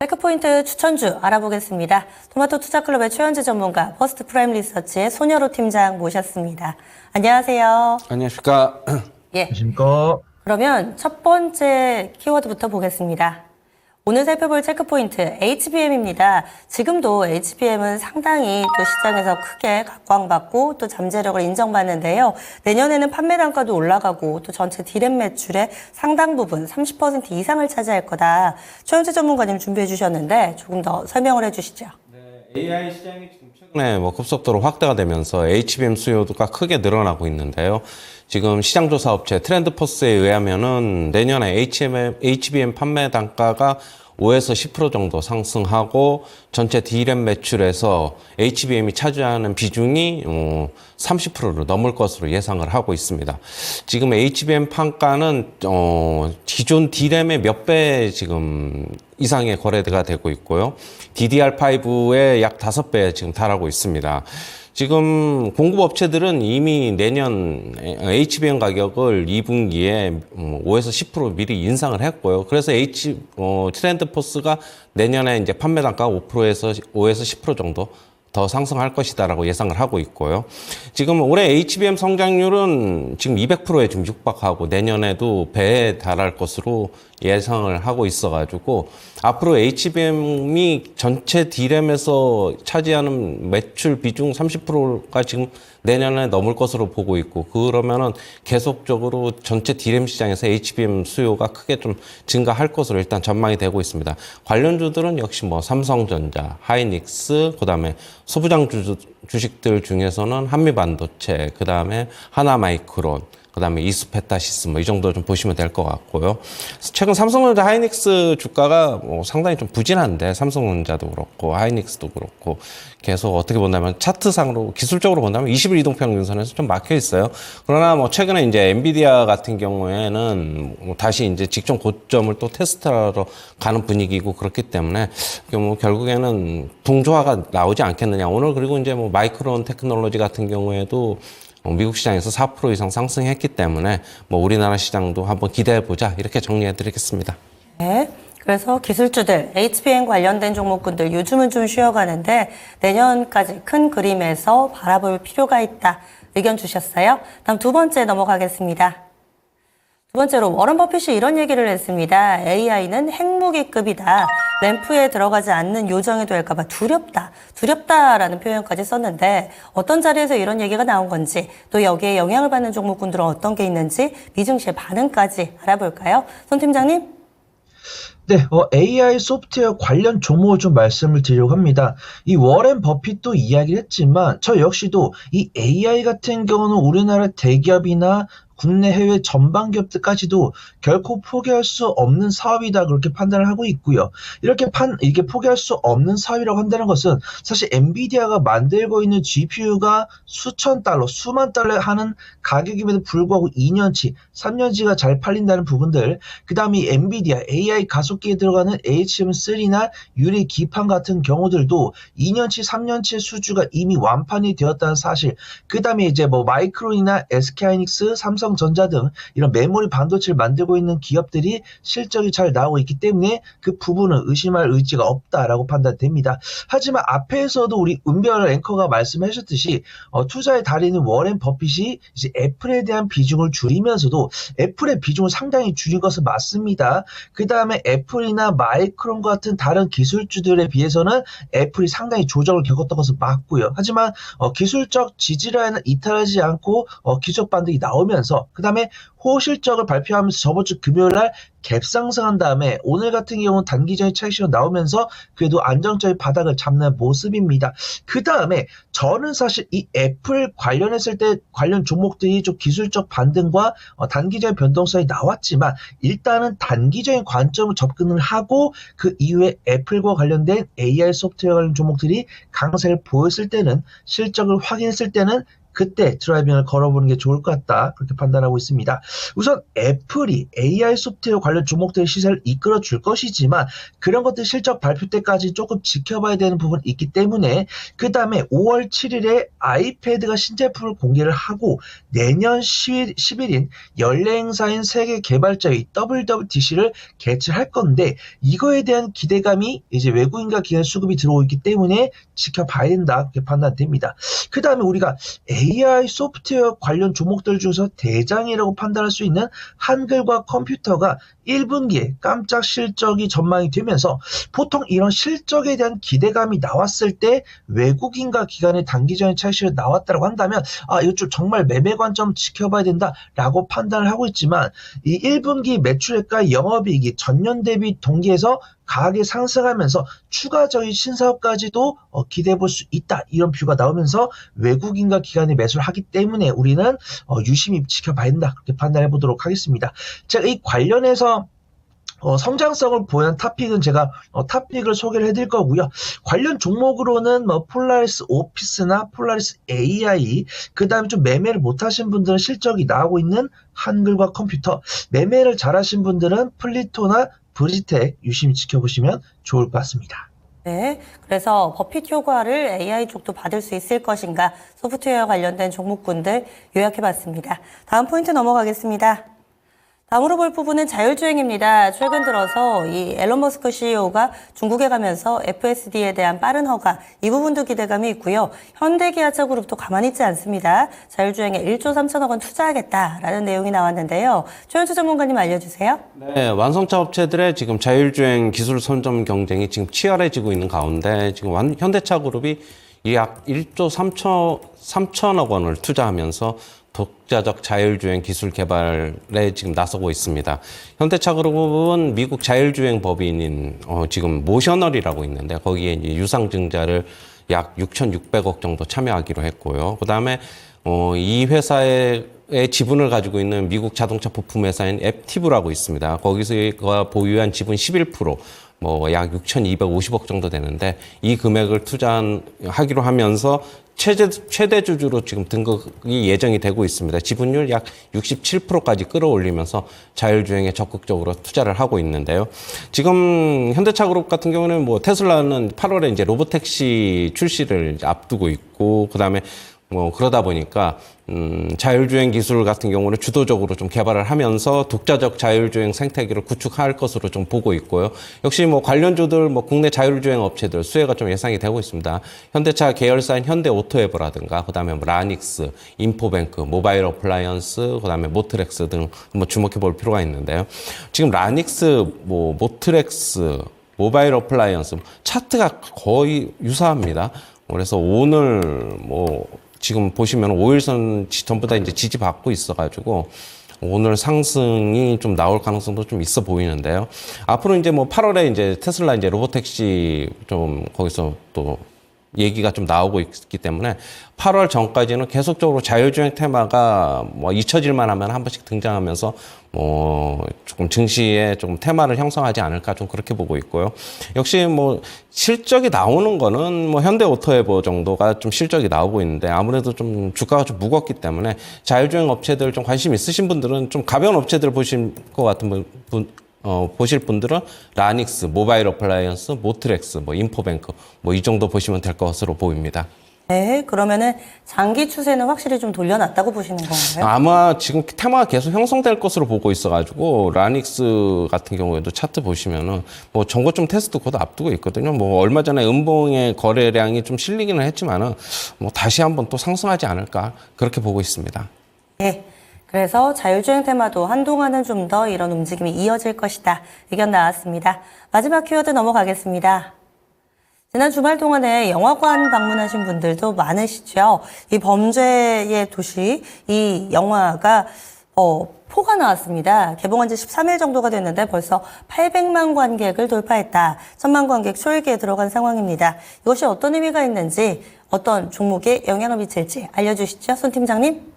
체크포인트 추천주 알아보겠습니다. 토마토 투자클럽의 최현재 전문가, 퍼스트 프라임 리서치의 손여로 팀장 모셨습니다. 안녕하세요. 안녕하십니까. 예. 안녕하십니까. 그러면 첫 번째 키워드부터 보겠습니다. 오늘 살펴볼 체크포인트 HBM입니다. 지금도 HBM은 상당히 또 시장에서 크게 각광받고 또 잠재력을 인정받는데요. 내년에는 판매 단가도 올라가고 또 전체 디램 매출의 상당 부분 30% 이상을 차지할 거다. 최현재 전문가님 준비해 주셨는데 조금 더 설명을 해 주시죠. AI 시장이 지금 최근에 급속도로 확대가 되면서 HBM 수요가 크게 늘어나고 있는데요. 지금 시장조사 업체 트렌드포스에 의하면은 내년에 HBM 판매 단가가 5에서 10% 정도 상승하고 전체 D램 매출에서 HBM이 차지하는 비중이 30%를 넘을 것으로 예상을 하고 있습니다. 지금 HBM 판가는 기존 D램의 몇 배 지금 이상의 거래가 되고 있고요. DDR5의 약 5배에 지금 달하고 있습니다. 지금 공급업체들은 이미 내년 HBM 가격을 2분기에 5에서 10% 미리 인상을 했고요. 그래서 트렌드포스가 내년에 이제 판매 단가 5%에서 10% 정도 더 상승할 것이다라고 예상을 하고 있고요. 지금 올해 HBM 성장률은 지금 200%에 지금 육박하고 내년에도 배에 달할 것으로 예상을 하고 있어가지고 앞으로 HBM이 전체 D램에서 차지하는 매출 비중 30%가 지금 내년에 넘을 것으로 보고 있고, 그러면은 계속적으로 전체 D램 시장에서 HBM 수요가 크게 좀 증가할 것으로 일단 전망이 되고 있습니다. 관련주들은 역시 삼성전자, 하이닉스, 그다음에 소부장 주식들 중에서는 한미반도체, 그다음에 하나마이크론, 그다음에 이스페타시스 이 정도 좀 보시면 될 것 같고요. 최근 삼성전자, 하이닉스 주가가 상당히 좀 부진한데, 삼성전자도 그렇고 하이닉스도 그렇고 계속 어떻게 본다면 차트상으로 기술적으로 본다면 20일 이동평균선에서 좀 막혀 있어요. 그러나 최근에 이제 엔비디아 같은 경우에는 다시 이제 직전 고점을 또 테스트하러 가는 분위기고, 그렇기 때문에 결국에는 동조화가 나오지 않겠느냐. 오늘 그리고 이제 마이크론 테크놀로지 같은 경우에도 미국 시장에서 4% 이상 상승했기 때문에 우리나라 시장도 한번 기대해보자, 이렇게 정리해드리겠습니다. 네. 그래서 기술주들, HBM 관련된 종목군들 요즘은 좀 쉬어가는데 내년까지 큰 그림에서 바라볼 필요가 있다. 의견 주셨어요. 다음 두 번째 넘어가겠습니다. 두 번째로 워런 버핏이 이런 얘기를 했습니다. AI는 핵무기급이다. 램프에 들어가지 않는 요정이 될까봐 두렵다. 두렵다라는 표현까지 썼는데 어떤 자리에서 이런 얘기가 나온 건지, 또 여기에 영향을 받는 종목군들은 어떤 게 있는지 미증시의 반응까지 알아볼까요? 손 팀장님? 네, AI 소프트웨어 관련 종목을 좀 말씀을 드리려고 합니다. 이 워렌 버핏도 이야기를 했지만 저 역시도 이 AI 같은 경우는 우리나라 대기업이나 국내 해외 전방 기업들까지도 결코 포기할 수 없는 사업이다, 그렇게 판단을 하고 있고요. 이게 포기할 수 없는 사업이라고 한다는 것은 사실 엔비디아가 만들고 있는 GPU가 수천 달러, 수만 달러 하는 가격임에도 불구하고 2년치, 3년치가 잘 팔린다는 부분들, 그 다음에 이 엔비디아 AI 가속기에 들어가는 HBM3나 유리 기판 같은 경우들도 2년치, 3년치 수주가 이미 완판이 되었다는 사실, 그 다음에 이제 마이크론이나 SK하이닉스, 삼성전자 등 이런 메모리 반도체를 만들고 있는 기업들이 실적이 잘 나오고 있기 때문에 그 부분은 의심할 의지가 없다라고 판단됩니다. 하지만 앞에서도 우리 은별 앵커가 말씀하셨듯이 투자의 달인은 워렌 버핏이 이제 애플에 대한 비중을 줄이면서도 애플의 비중을 상당히 줄인 것은 맞습니다. 그 다음에 애플이나 마이크론 같은 다른 기술주들에 비해서는 애플이 상당히 조정을 겪었던 것은 맞고요. 하지만 기술적 지지라인은 이탈하지 않고 기술 반등이 나오면서, 그 다음에 호실적을 발표하면서 저번 주 금요일날 갭 상승한 다음에 오늘 같은 경우는 단기적인 차익실현 나오면서 그래도 안정적인 바닥을 잡는 모습입니다. 그 다음에 저는 사실 이 애플 관련했을 때 관련 종목들이 좀 기술적 반등과 단기적인 변동성이 나왔지만 일단은 단기적인 관점을 접근을 하고 그 이후에 애플과 관련된 AI 소프트웨어 관련 종목들이 강세를 보였을 때는, 실적을 확인했을 때는 그때 드라이빙을 걸어보는 게 좋을 것 같다. 그렇게 판단하고 있습니다. 우선 애플이 AI 소프트웨어 관련 종목들의 시세를 이끌어 줄 것이지만 그런 것들 실적 발표 때까지 조금 지켜봐야 되는 부분이 있기 때문에 그 다음에 5월 7일에 아이패드가 신제품을 공개를 하고 내년 10일인 연례 행사인 세계 개발자의 WWDC를 개최할 건데 이거에 대한 기대감이 이제 외국인과 기관 수급이 들어오고 있기 때문에 지켜봐야 된다. 그렇게 판단됩니다. 그 다음에 우리가 AI 소프트웨어 관련 종목들 중에서 대장이라고 판단할 수 있는 한글과 컴퓨터가 1분기에 깜짝 실적이 전망이 되면서 보통 이런 실적에 대한 기대감이 나왔을 때 외국인과 기관의 단기적인 차익실이 나왔다고 한다면 이거 좀 정말 매매 관점 지켜봐야 된다라고 판단을 하고 있지만 이 1분기 매출액과 영업이익이 전년 대비 동기에서 강하게 상승하면서 추가적인 신사업까지도 기대해 볼 수 있다. 이런 뷰가 나오면서 외국인과 기관이 매수를 하기 때문에 우리는 유심히 지켜봐야 된다. 그렇게 판단해 보도록 하겠습니다. 제가 이 관련해서 성장성을 보유한 탑픽은 제가 탑픽을 소개를 해드릴 거고요. 관련 종목으로는 폴라리스 오피스나 폴라리스 AI, 그 다음에 좀 매매를 못하신 분들은 실적이 나오고 있는 한글과 컴퓨터, 매매를 잘하신 분들은 플리토나 브리텍 유심히 지켜보시면 좋을 것 같습니다. 네, 그래서 버핏 효과를 AI 쪽도 받을 수 있을 것인가 소프트웨어 관련된 종목군들 요약해봤습니다. 다음 포인트 넘어가겠습니다. 다음으로 볼 부분은 자율주행입니다. 최근 들어서 이 앨런 머스크 CEO가 중국에 가면서 FSD에 대한 빠른 허가, 이 부분도 기대감이 있고요. 현대기아차그룹도 가만히 있지 않습니다. 자율주행에 1조 3천억 원 투자하겠다라는 내용이 나왔는데요. 최현수 전문가님 알려주세요. 네, 완성차 업체들의 지금 자율주행 기술 선점 경쟁이 지금 치열해지고 있는 가운데 지금 현대차 그룹이 약 1조 3천억 원을 투자하면서 독자적 자율주행 기술 개발에 지금 나서고 있습니다. 현대차 그룹은 미국 자율주행 법인인 지금 모셔널이라고 있는데 거기에 이제 유상증자를 약 6,600억 정도 참여하기로 했고요. 그다음에 이 회사의 지분을 가지고 있는 미국 자동차 부품 회사인 앱티브라고 있습니다. 거기서 보유한 지분 11%, 약 6,250억 정도 되는데 이 금액을 투자하기로 하면서 최대 주주로 지금 등극이 예정이 되고 있습니다. 지분율 약 67%까지 끌어올리면서 자율주행에 적극적으로 투자를 하고 있는데요. 지금 현대차 그룹 같은 경우는 테슬라는 8월에 이제 로보택시 출시를 이제 앞두고 있고, 그다음에 그러다 보니까 자율주행 기술 같은 경우는 주도적으로 좀 개발을 하면서 독자적 자율주행 생태계를 구축할 것으로 좀 보고 있고요. 역시 관련주들 국내 자율주행 업체들 수혜가 좀 예상이 되고 있습니다. 현대차 계열사인 현대오토에버라든가 그다음에 라닉스, 인포뱅크, 모바일 어플라이언스, 그다음에 모트렉스 등 한번 주목해 볼 필요가 있는데요. 지금 라닉스, 모트렉스, 모바일 어플라이언스 차트가 거의 유사합니다. 그래서 오늘 지금 보시면 5일선 전부 다 이제 지지받고 있어가지고 오늘 상승이 좀 나올 가능성도 좀 있어 보이는데요. 앞으로 이제 8월에 이제 테슬라 이제 로보택시 좀 거기서 또 얘기가 좀 나오고 있기 때문에 8월 전까지는 계속적으로 자율주행 테마가 잊혀질만 하면 한 번씩 등장하면서 조금 증시에 조금 테마를 형성하지 않을까 좀 그렇게 보고 있고요. 역시 실적이 나오는 거는 현대오토에버 정도가 좀 실적이 나오고 있는데 아무래도 좀 주가가 좀 무겁기 때문에 자율주행 업체들 좀 관심 있으신 분들은 좀 가벼운 업체들 보실 것 같은 보실 분들은 라닉스, 모바일 어플라이언스, 모트렉스, 인포뱅크 이 정도 보시면 될 것으로 보입니다. 네, 그러면은 장기 추세는 확실히 좀 돌려놨다고 보시는 건가요? 아마 지금 테마가 계속 형성될 것으로 보고 있어가지고 라닉스 같은 경우에도 차트 보시면은 전고점 테스트 곧 앞두고 있거든요. 얼마 전에 음봉의 거래량이 좀 실리기는 했지만은 다시 한번 또 상승하지 않을까 그렇게 보고 있습니다. 네. 그래서 자율주행 테마도 한동안은 좀 더 이런 움직임이 이어질 것이다. 의견 나왔습니다. 마지막 키워드 넘어가겠습니다. 지난 주말 동안에 영화관 방문하신 분들도 많으시죠. 이 범죄의 도시, 이 영화가 포가 나왔습니다. 개봉한 지 13일 정도가 됐는데 벌써 800만 관객을 돌파했다. 1000만 관객 초일기에 들어간 상황입니다. 이것이 어떤 의미가 있는지, 어떤 종목에 영향을 미칠지 알려주시죠, 손 팀장님.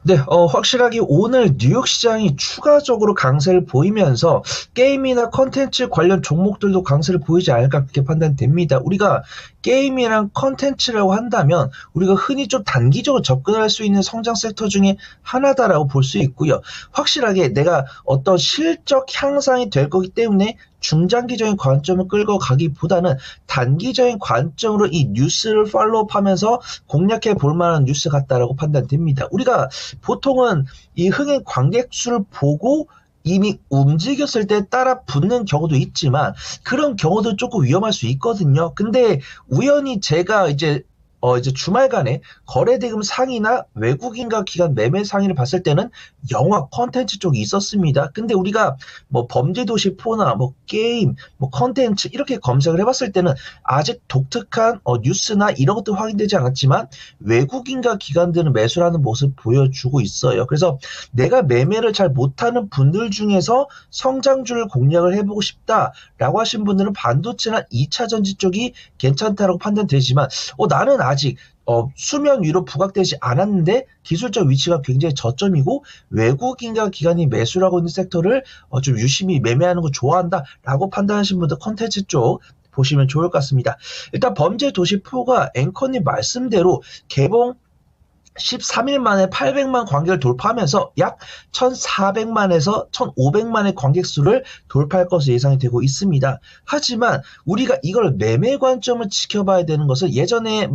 네, 확실하게 오늘 뉴욕 시장이 추가적으로 강세를 보이면서 게임이나 컨텐츠 관련 종목들도 강세를 보이지 않을까 그렇게 판단됩니다. 우리가 게임이랑 컨텐츠라고 한다면 우리가 흔히 좀 단기적으로 접근할 수 있는 성장 섹터 중에 하나다라고 볼 수 있고요. 확실하게 내가 어떤 실적 향상이 될 거기 때문에 중장기적인 관점을 끌고 가기보다는 단기적인 관점으로 이 뉴스를 팔로우하면서 공략해 볼 만한 뉴스 같다라고 판단됩니다. 우리가 보통은 이 흥행 관객 수를 보고 이미 움직였을 때 따라 붙는 경우도 있지만 그런 경우도 조금 위험할 수 있거든요. 근데 우연히 제가 이제 주말간에 거래대금 상위나 외국인과 기관 매매 상위를 봤을 때는 영화 콘텐츠 쪽이 있었습니다. 근데 우리가 뭐 범죄도시 4나 뭐 게임, 뭐 콘텐츠 이렇게 검색을 해봤을 때는 아직 독특한 뉴스나 이런 것도 확인되지 않았지만 외국인과 기관들은 매수를 하는 모습 보여주고 있어요. 그래서 내가 매매를 잘 못하는 분들 중에서 성장주를 공략을 해보고 싶다라고 하신 분들은 반도체나 2차 전지 쪽이 괜찮다라고 판단되지만 나는 아직 수면 위로 부각되지 않았는데 기술적 위치가 굉장히 저점이고 외국인과 기관이 매수를 하고 있는 섹터를 좀 유심히 매매하는 거 좋아한다라고 판단하신 분들 컨텐츠 쪽 보시면 좋을 것 같습니다. 일단 범죄도시4가 앵커님 말씀대로 개봉 13일 만에 800만 관객을 돌파하면서 약 1,400만에서 1,500만의 관객 수를 돌파할 것으로 예상이 되고 있습니다. 하지만 우리가 이걸 매매 관점을 지켜봐야 되는 것은 예전에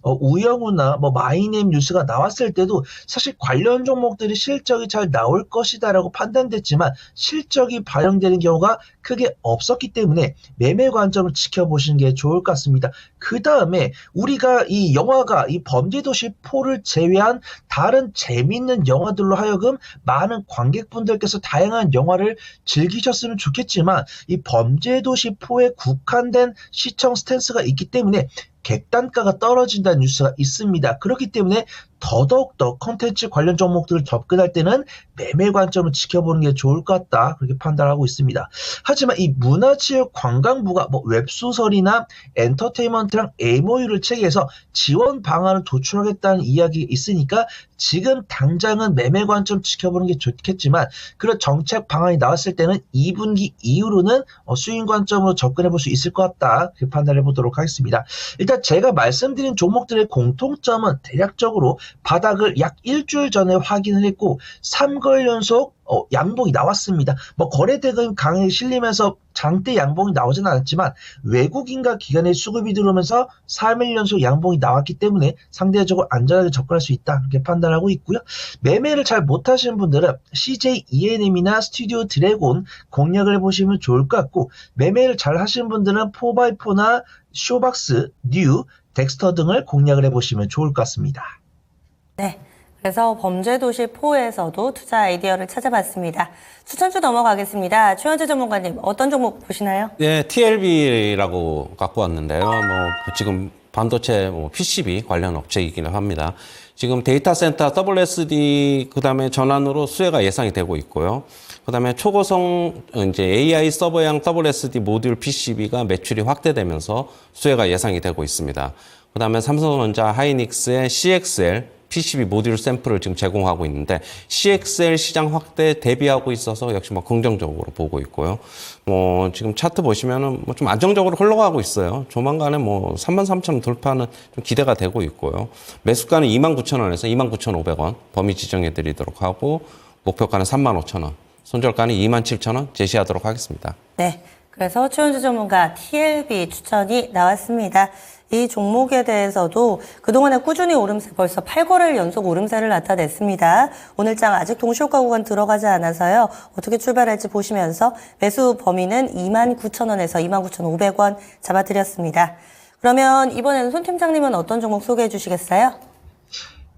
우영우나 마이네임 뉴스가 나왔을 때도 사실 관련 종목들이 실적이 잘 나올 것이다라고 판단됐지만 실적이 반영되는 경우가 크게 없었기 때문에 매매 관점을 지켜보시는 게 좋을 것 같습니다. 그 다음에 우리가 이 영화가 이 범죄도시4를 제외한 다른 재미있는 영화들로 하여금 많은 관객분들께서 다양한 영화를 즐기셨으면 좋겠지만 이 범죄도시4에 국한된 시청 스탠스가 있기 때문에 객단가가 떨어진다는 뉴스가 있습니다. 그렇기 때문에 더더욱더 컨텐츠 관련 종목들을 접근할 때는 매매 관점을 지켜보는 게 좋을 것 같다 그렇게 판단하고 있습니다. 하지만 이 문화체육 관광부가 웹소설이나 엔터테인먼트랑 MOU를 체계해서 지원 방안을 도출하겠다는 이야기 있으니까 지금 당장은 매매 관점 지켜보는 게 좋겠지만 그런 정책 방안이 나왔을 때는 2분기 이후로는 수익 관점으로 접근해 볼 수 있을 것 같다 그렇게 판단해 보도록 하겠습니다. 일단 제가 말씀드린 종목들의 공통점은 대략적으로 바닥을 약 일주일 전에 확인을 했고 3개월 연속 양봉이 나왔습니다. 거래대금 강하게 실리면서 장대 양봉이 나오진 않았지만 외국인과 기관의 수급이 들어오면서 3일 연속 양봉이 나왔기 때문에 상대적으로 안전하게 접근할 수 있다 이렇게 판단하고 있고요. 매매를 잘 못하시는 분들은 CJ ENM이나 스튜디오 드래곤 공략을 해보시면 좋을 것 같고 매매를 잘 하시는 분들은 4x4나 쇼박스, 뉴, 덱스터 등을 공략을 해보시면 좋을 것 같습니다. 네. 그래서 범죄도시4에서도 투자 아이디어를 찾아봤습니다. 추천주 넘어가겠습니다. 최현재 전문가님, 어떤 종목 보시나요? 네, TLB라고 갖고 왔는데요. 지금 반도체 PCB 관련 업체이기는 합니다. 지금 데이터 센터 WSD 그다음에 전환으로 수혜가 예상이 되고 있고요. 그다음에 초고성 이제 AI 서버형 WSD 모듈 PCB가 매출이 확대되면서 수혜가 예상이 되고 있습니다. 그다음에 삼성전자 하이닉스의 CXL PCB 모듈 샘플을 지금 제공하고 있는데 CXL 시장 확대 대비하고 있어서 역시 긍정적으로 보고 있고요. 지금 차트 보시면은 좀 안정적으로 흘러가고 있어요. 조만간에 33,000원 돌파는 좀 기대가 되고 있고요. 매수가는 29,000원에서 29,500원 범위 지정해 드리도록 하고 목표가는 35,000원, 손절가는 27,000원 제시하도록 하겠습니다. 네. 그래서 최현주 전문가 TLB 추천이 나왔습니다. 이 종목에 대해서도 그동안에 꾸준히 오름세 벌써 8거래일 연속 오름세를 나타냈습니다. 오늘장 아직 동시효과 구간 들어가지 않아서요. 어떻게 출발할지 보시면서 매수 범위는 29,000원에서 29,500원 잡아드렸습니다. 그러면 이번에는 손 팀장님은 어떤 종목 소개해 주시겠어요?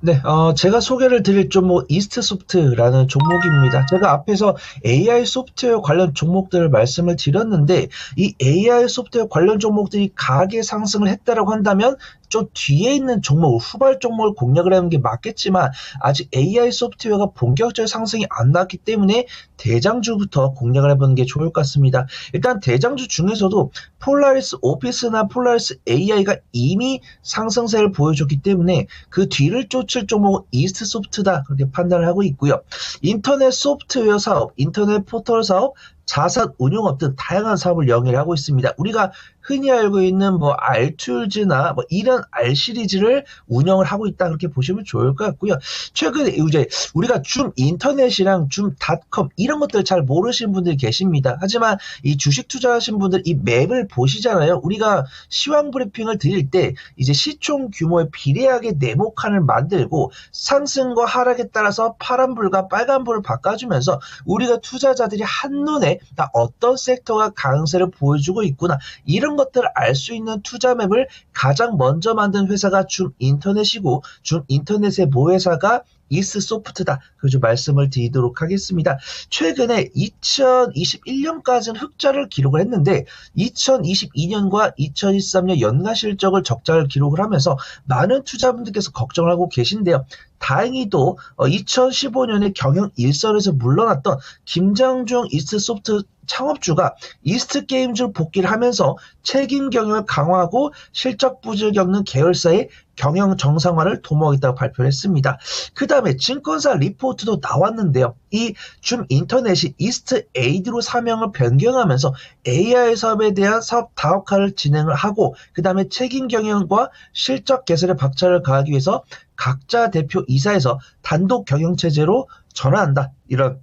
네, 제가 소개를 드릴 종목 이스트소프트라는 종목입니다. 제가 앞에서 AI 소프트웨어 관련 종목들을 말씀을 드렸는데 이 AI 소프트웨어 관련 종목들이 가계 상승을 했다라고 한다면 좀 뒤에 있는 종목, 후발 종목을 공략을 하는 게 맞겠지만 아직 AI 소프트웨어가 본격적인 상승이 안 나왔기 때문에 대장주부터 공략을 해보는 게 좋을 것 같습니다. 일단 대장주 중에서도 폴라리스 오피스나 폴라리스 AI가 이미 상승세를 보여줬기 때문에 그 뒤를 쫓아 257 종목은 이스트소프트다 그렇게 판단을 하고 있고요. 인터넷 소프트웨어 사업, 인터넷 포털 사업, 자산 운용업 등 다양한 사업을 영위를 하고 있습니다. 우리가 흔히 알고 있는 뭐 R툴즈나 뭐 이런 R 시리즈를 운영을 하고 있다 그렇게 보시면 좋을 것 같고요. 최근에 이제 우리가 줌 인터넷이랑 줌 닷컴 이런 것들 잘 모르시는 분들이 계십니다. 하지만 이 주식 투자하신 분들 이 맵을 보시잖아요. 우리가 시황 브리핑을 드릴 때 이제 시총 규모에 비례하게 네모칸을 만들고 상승과 하락에 따라서 파란불과 빨간불을 바꿔주면서 우리가 투자자들이 한눈에 어떤 섹터가 강세를 보여주고 있구나 이런 것들을 알 수 있는 투자 맵을 가장 먼저 만든 회사가 줌 인터넷이고 줌 인터넷의 모회사가 이스트소프트다. 그래서 말씀을 드리도록 하겠습니다. 최근에 2021년까지는 흑자를 기록을 했는데 2022년과 2023년 연간 실적을 적자를 기록을 하면서 많은 투자분들께서 걱정을 하고 계신데요. 다행히도 2015년에 경영 일선에서 물러났던 김장중 이스트소프트 창업주가 이스트게임즈로 복귀를 하면서 책임 경영을 강화하고 실적 부진을 겪는 계열사의 경영 정상화를 도모하겠다고 발표를 했습니다. 그 다음에 증권사 리포트도 나왔는데요. 이 줌 인터넷이 이스트 에이드로 사명을 변경하면서 AI 사업에 대한 사업 다각화를 진행을 하고 그 다음에 책임 경영과 실적 개선에 박차를 가하기 위해서 각자 대표 이사에서 단독 경영체제로 전환한다. 이런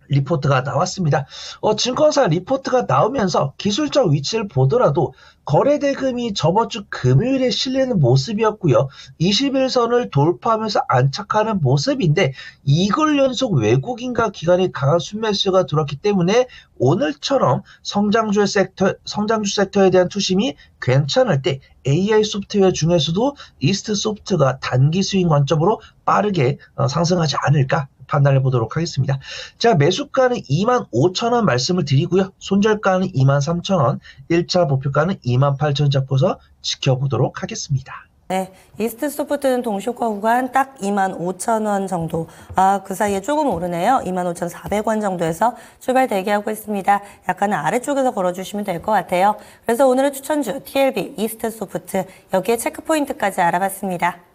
리포트가 나왔습니다. 증권사 리포트가 나오면서 기술적 위치를 보더라도 거래 대금이 저번 주 금요일에 실리는 모습이었고요. 21선을 돌파하면서 안착하는 모습인데 이걸 연속 외국인과 기관의 강한 순매수가 들어왔기 때문에 오늘처럼 성장주 섹터에 대한 투심이 괜찮을 때 AI 소프트웨어 중에서도 이스트소프트가 단기 수익 관점으로 빠르게 상승하지 않을까 판단해 보도록 하겠습니다. 자, 매수가는 25,000원 말씀을 드리고요. 손절가는 23,000원, 1차 목표가는 28,000원 잡고서 지켜보도록 하겠습니다. 네, 이스트소프트는 동시효과 구간 딱 25,000원 정도. 그 사이에 조금 오르네요. 25,400원 정도에서 출발 대기하고 있습니다. 약간은 아래쪽에서 걸어주시면 될 것 같아요. 그래서 오늘의 추천주 TLB, 이스트소프트 여기에 체크포인트까지 알아봤습니다.